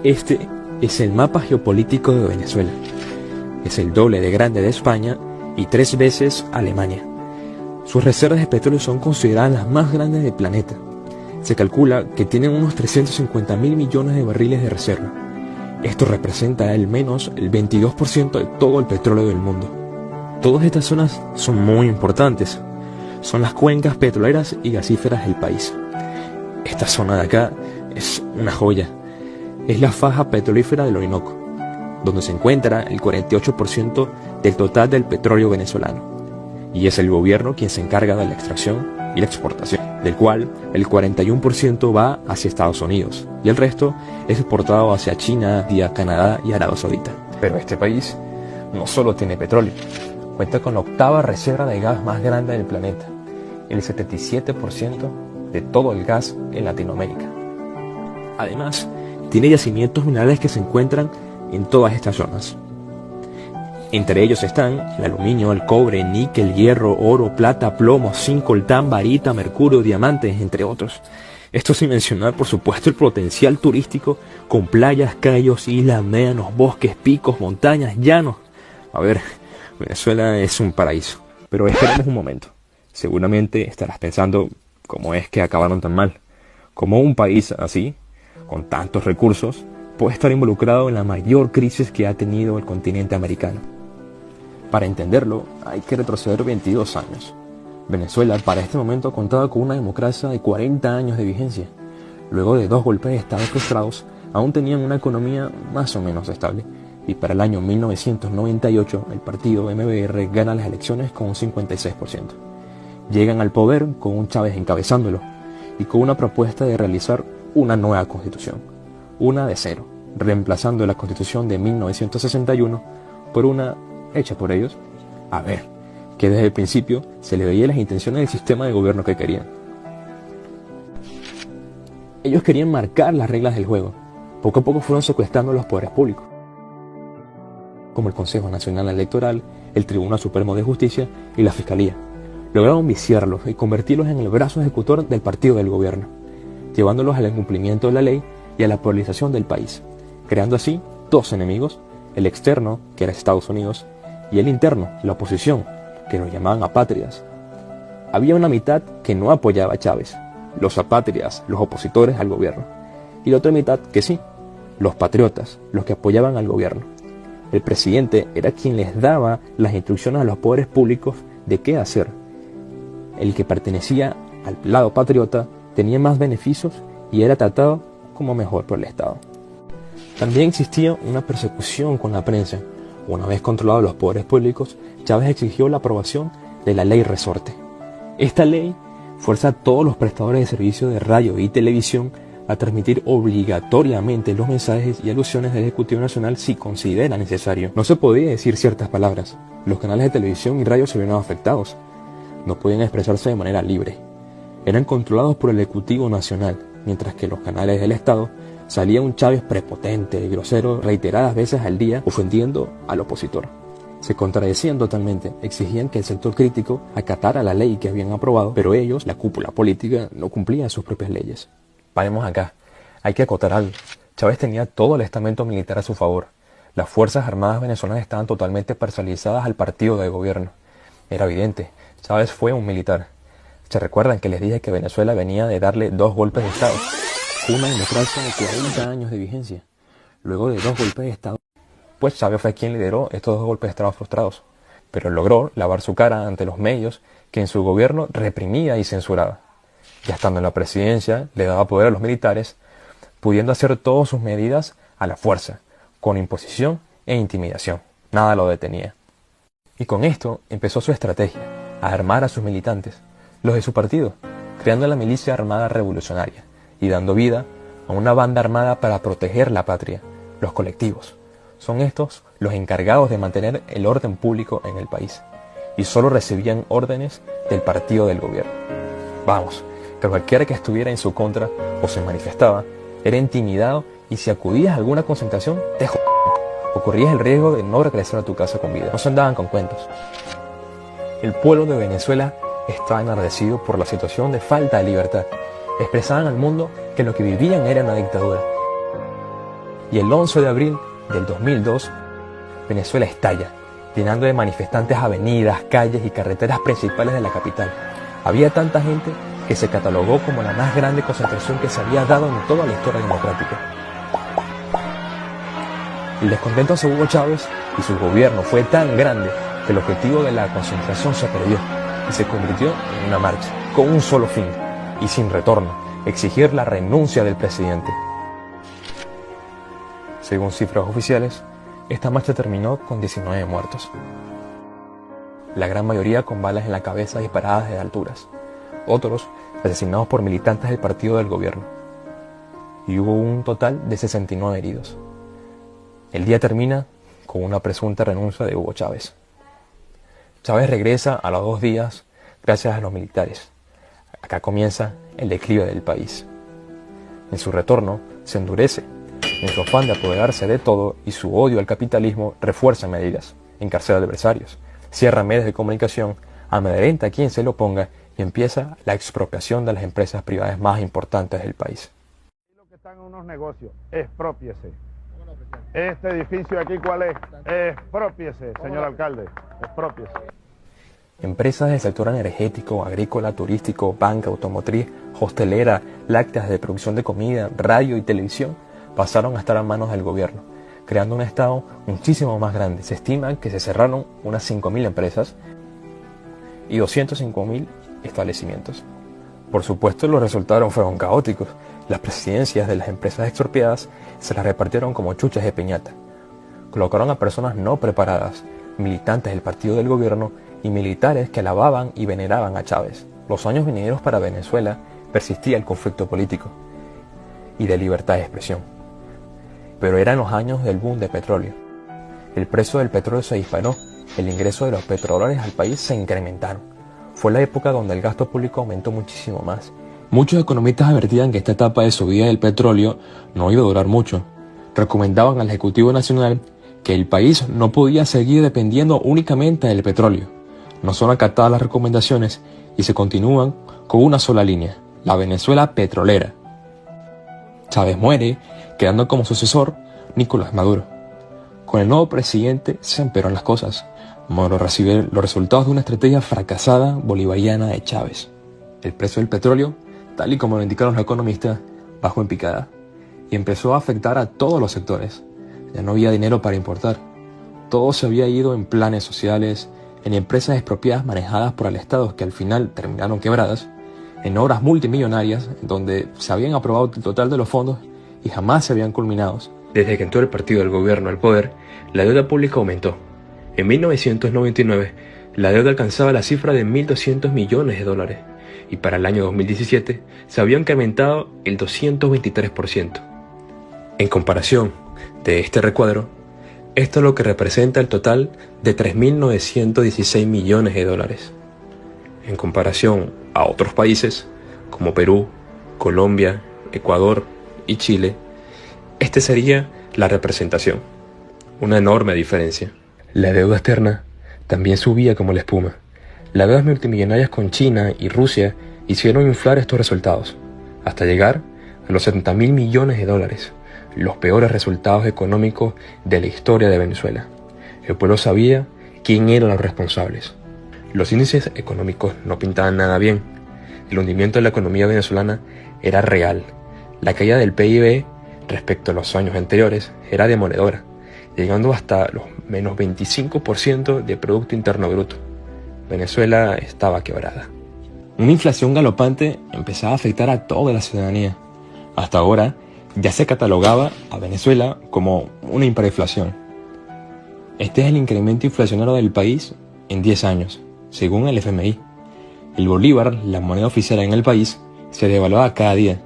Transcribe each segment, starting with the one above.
Este es el mapa geopolítico de Venezuela. Es el doble de grande de España y 3 veces Alemania. Sus reservas de petróleo son consideradas las más grandes del planeta. Se calcula que tienen unos 350.000 millones de barriles de reserva. Esto representa al menos el 22% de todo el petróleo del mundo. Todas estas zonas son muy importantes. Son las cuencas petroleras y gasíferas del país. Esta zona de acá es una joya. Es la faja petrolífera del Orinoco, donde se encuentra el 48% del total del petróleo venezolano. Y es el gobierno quien se encarga de la extracción y la exportación, del cual el 41% va hacia Estados Unidos y el resto es exportado hacia China, Canadá y Arabia Saudita. Pero este país no solo tiene petróleo, cuenta con la 8ª reserva de gas más grande del planeta, el 77% de todo el gas en Latinoamérica. Además, tiene yacimientos minerales que se encuentran en todas estas zonas. Entre ellos están el aluminio, el cobre, níquel, hierro, oro, plata, plomo, zinc, coltán, barita, mercurio, diamantes, entre otros. Esto sin mencionar, por supuesto, el potencial turístico con playas, cayos, islas, médanos, bosques, picos, montañas, llanos. A ver, Venezuela es un paraíso. Pero esperemos un momento. Seguramente estarás pensando cómo es que acabaron tan mal. ¿Cómo un país así, con tantos recursos, puede estar involucrado en la mayor crisis que ha tenido el continente americano? Para entenderlo, hay que retroceder 22 años. Venezuela para este momento contaba con una democracia de 40 años de vigencia. Luego de 2 golpes de estado frustrados, aún tenían una economía más o menos estable. Y para el año 1998, el partido MBR gana las elecciones con un 56%. Llegan al poder con un Chávez encabezándolo y con una propuesta de realizar una nueva constitución, una de cero, reemplazando la constitución de 1961 por una hecha por ellos. A ver, que desde el principio se le veía las intenciones del sistema de gobierno que querían. Ellos querían marcar las reglas del juego. Poco a poco fueron secuestrando los poderes públicos, como el Consejo Nacional Electoral, el Tribunal Supremo de Justicia y la Fiscalía. Lograron viciarlos y convertirlos en el brazo ejecutor del partido del gobierno, llevándolos al incumplimiento de la ley y a la polarización del país, creando así 2 enemigos, el externo, que era Estados Unidos, y el interno, la oposición, que los llamaban apátridas. Había una mitad que no apoyaba a Chávez, los apátridas, los opositores al gobierno, y la otra mitad que sí, los patriotas, los que apoyaban al gobierno. El presidente era quien les daba las instrucciones a los poderes públicos de qué hacer. El que pertenecía al lado patriota tenía más beneficios y era tratado como mejor por el Estado. También existía una persecución con la prensa. Una vez controlados los poderes públicos, Chávez exigió la aprobación de la Ley Resorte. Esta ley fuerza a todos los prestadores de servicios de radio y televisión a transmitir obligatoriamente los mensajes y alusiones del Ejecutivo Nacional si considera necesario. No se podía decir ciertas palabras. Los canales de televisión y radio se vieron afectados. No podían expresarse de manera libre. Eran controlados por el Ejecutivo Nacional, mientras que los canales del Estado salía un Chávez prepotente y grosero reiteradas veces al día ofendiendo al opositor. Se contradecían totalmente, exigían que el sector crítico acatara la ley que habían aprobado, pero ellos, la cúpula política, no cumplían sus propias leyes. Paremos acá, hay que acotar algo. Chávez tenía todo el estamento militar a su favor. Las Fuerzas Armadas venezolanas estaban totalmente parcializadas al partido de gobierno. Era evidente, Chávez fue un militar. ¿Se recuerdan que les dije que Venezuela venía de darle 2 golpes de Estado? Una democracia de 40 años de vigencia. Luego de 2 golpes de Estado, pues Chávez fue quien lideró estos 2 golpes de Estado frustrados, pero logró lavar su cara ante los medios que en su gobierno reprimía y censuraba. Ya estando en la presidencia, le daba poder a los militares, pudiendo hacer todas sus medidas a la fuerza, con imposición e intimidación. Nada lo detenía. Y con esto empezó su estrategia, a armar a sus militantes, los de su partido, creando la milicia armada revolucionaria y dando vida a una banda armada para proteger la patria, los colectivos. Son estos los encargados de mantener el orden público en el país y solo recibían órdenes del partido del gobierno. Vamos, que cualquiera que estuviera en su contra o se manifestaba era intimidado y si acudías a alguna concentración te o corrías el riesgo de no regresar a tu casa con vida. No se andaban con cuentos. El pueblo de Venezuela estaba enardecido por la situación de falta de libertad. Expresaban al mundo que lo que vivían era una dictadura. Y el 11 de abril del 2002, Venezuela estalla, llenando de manifestantes avenidas, calles y carreteras principales de la capital. Había tanta gente que se catalogó como la más grande concentración que se había dado en toda la historia democrática. El descontento hacia Hugo Chávez y su gobierno fue tan grande que el objetivo de la concentración se perdió y se convirtió en una marcha, con un solo fin y sin retorno: exigir la renuncia del presidente. Según cifras oficiales, esta marcha terminó con 19 muertos, la gran mayoría con balas en la cabeza disparadas desde alturas, otros asesinados por militantes del partido del gobierno, y hubo un total de 69 heridos. El día termina con una presunta renuncia de Hugo Chávez. Chávez regresa a los 2 días gracias a los militares. Acá comienza el declive del país. En su retorno se endurece, en su afán de apoderarse de todo, y su odio al capitalismo refuerza medidas, encarcela adversarios, cierra medios de comunicación, amedrenta a quien se lo ponga y empieza la expropiación de las empresas privadas más importantes del país. Lo que están en unos negocios, exprópiese. Este edificio aquí, ¿cuál es? Exprópiese, señor alcalde, exprópiese. Empresas del sector energético, agrícola, turístico, banca, automotriz, hostelera, lácteas de producción de comida, radio y televisión pasaron a estar a manos del gobierno, creando un estado muchísimo más grande. Se estima que se cerraron unas 5.000 empresas y 205.000 establecimientos. Por supuesto, los resultados fueron caóticos. Las presidencias de las empresas expropiadas se las repartieron como chuchas de piñata. Colocaron a personas no preparadas, militantes del partido del gobierno y militares que alababan y veneraban a Chávez. Los años venideros para Venezuela persistía el conflicto político y de libertad de expresión. Pero eran los años del boom de petróleo. El precio del petróleo se disparó, el ingreso de los petrodólares al país se incrementaron. Fue la época donde el gasto público aumentó muchísimo más. Muchos economistas advertían que esta etapa de subida del petróleo no iba a durar mucho. Recomendaban al Ejecutivo Nacional que el país no podía seguir dependiendo únicamente del petróleo. No son acatadas las recomendaciones y se continúan con una sola línea: la Venezuela petrolera. Chávez muere, quedando como sucesor Nicolás Maduro. Con el nuevo presidente se empeoran las cosas. Maduro recibe los resultados de una estrategia fracasada bolivariana de Chávez. El precio del petróleo, tal y como lo indicaron los economistas, bajó en picada y empezó a afectar a todos los sectores. Ya no había dinero para importar. Todo se había ido en planes sociales, en empresas expropiadas manejadas por el Estado que al final terminaron quebradas, en obras multimillonarias donde se habían aprobado el total de los fondos y jamás se habían culminado. Desde que entró el partido del gobierno al poder, la deuda pública aumentó. En 1999, la deuda alcanzaba la cifra de 1.200 millones de dólares y para el año 2017 se había incrementado el 223%. En comparación de este recuadro, esto es lo que representa el total de 3.916 millones de dólares. En comparación a otros países como Perú, Colombia, Ecuador y Chile, este sería la representación. Una enorme diferencia. La deuda externa también subía como la espuma. Las deudas multimillonarias con China y Rusia hicieron inflar estos resultados, hasta llegar a los 70.000 millones de dólares, los peores resultados económicos de la historia de Venezuela. El pueblo sabía quién eran los responsables. Los índices económicos no pintaban nada bien. El hundimiento de la economía venezolana era real. La caída del PIB respecto a los años anteriores era demoledora, llegando hasta los menos 25% de Producto Interno Bruto. Venezuela estaba quebrada. Una inflación galopante empezaba a afectar a toda la ciudadanía. Hasta ahora ya se catalogaba a Venezuela como una hiperinflación. Este es el incremento inflacionario del país en 10 años, según el FMI. El bolívar, la moneda oficial en el país, se devaluaba cada día.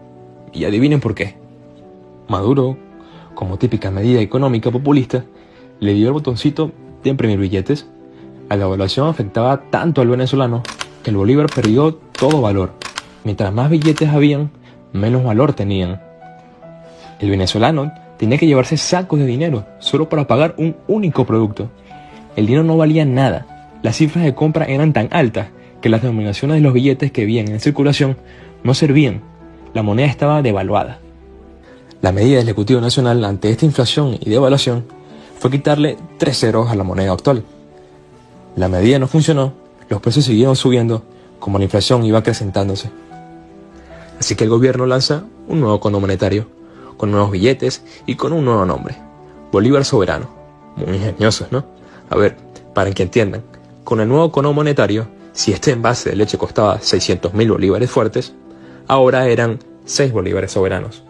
Y adivinen por qué. Maduro, como típica medida económica populista, le dio el botoncito de imprimir billetes. La devaluación afectaba tanto al venezolano que el bolívar perdió todo valor. Mientras más billetes habían, menos valor tenían. El venezolano tenía que llevarse sacos de dinero solo para pagar un único producto. El dinero no valía nada. Las cifras de compra eran tan altas que las denominaciones de los billetes que habían en circulación no servían. La moneda estaba devaluada. La medida del Ejecutivo Nacional ante esta inflación y devaluación fue quitarle 3 ceros a la moneda actual. La medida no funcionó, los precios siguieron subiendo como la inflación iba acrecentándose. Así que el gobierno lanza un nuevo cono monetario, con nuevos billetes y con un nuevo nombre: Bolívar Soberano. Muy ingeniosos, ¿no? A ver, para que entiendan, con el nuevo cono monetario, si este envase de leche costaba 600.000 bolívares fuertes, ahora eran 6 bolívares soberanos.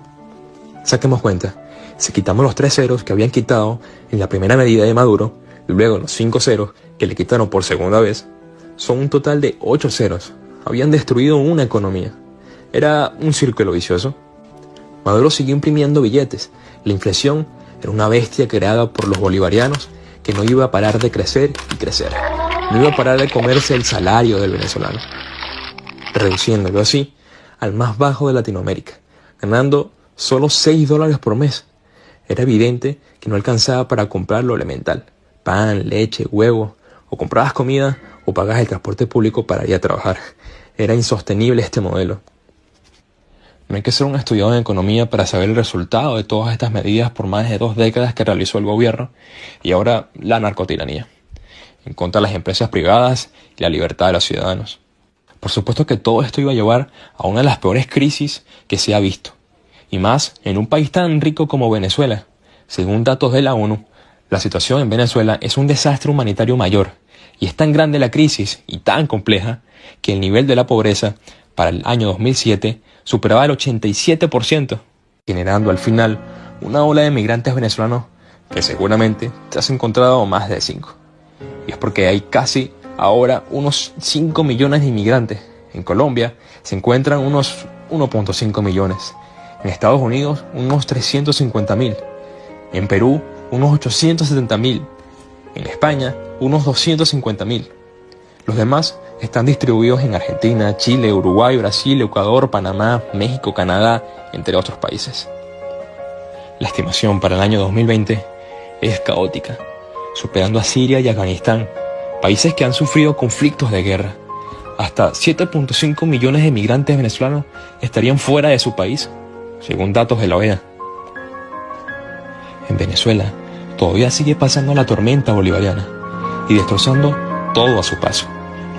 Saquemos cuenta, si quitamos los 3 ceros que habían quitado en la primera medida de Maduro, y luego los 5 ceros que le quitaron por segunda vez, son un total de 8 ceros. Habían destruido una economía. Era un círculo vicioso. Maduro siguió imprimiendo billetes. La inflación era una bestia creada por los bolivarianos que no iba a parar de crecer y crecer. No iba a parar de comerse el salario del venezolano, reduciéndolo así al más bajo de Latinoamérica, ganando solo $6 por mes. Era evidente que no alcanzaba para comprar lo elemental: pan, leche, huevo. O comprabas comida o pagabas el transporte público para ir a trabajar. Era insostenible este modelo. No hay que ser un estudiado en economía para saber el resultado de todas estas medidas por más de 2 décadas que realizó el gobierno y ahora la narcotiranía, en contra de las empresas privadas y la libertad de los ciudadanos. Por supuesto que todo esto iba a llevar a una de las peores crisis que se ha visto, y más en un país tan rico como Venezuela. Según datos de la ONU, la situación en Venezuela es un desastre humanitario mayor, y es tan grande la crisis y tan compleja que el nivel de la pobreza para el año 2007 superaba el 87%, generando al final una ola de migrantes venezolanos que seguramente te has encontrado más de 5. Y es porque hay casi ahora unos 5 millones de inmigrantes. En Colombia se encuentran unos 1.5 millones. En Estados Unidos unos 350.000. En Perú unos 870.000. En España unos 250.000. Los demás están distribuidos en Argentina, Chile, Uruguay, Brasil, Ecuador, Panamá, México, Canadá, entre otros países. La estimación para el año 2020 es caótica, superando a Siria y Afganistán, países que han sufrido conflictos de guerra. Hasta 7.5 millones de migrantes venezolanos estarían fuera de su país, según datos de la OEA. En Venezuela todavía sigue pasando la tormenta bolivariana y destrozando todo a su paso.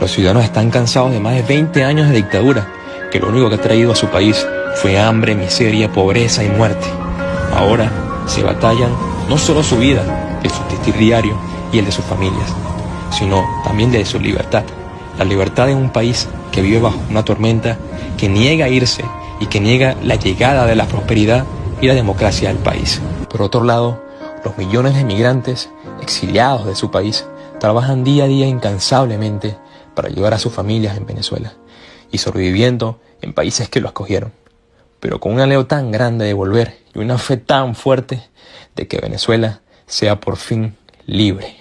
Los ciudadanos están cansados de más de 20 años de dictadura, que lo único que ha traído a su país fue hambre, miseria, pobreza y muerte. Ahora se batallan no solo su vida, el subsistir diario y el de sus familias, sino también de su libertad. La libertad de un país que vive bajo una tormenta, que niega irse y que niega la llegada de la prosperidad y la democracia al país. Por otro lado, los millones de migrantes exiliados de su país trabajan día a día incansablemente para ayudar a sus familias en Venezuela y sobreviviendo en países que lo escogieron, pero con un anhelo tan grande de volver y una fe tan fuerte de que Venezuela sea por fin libre.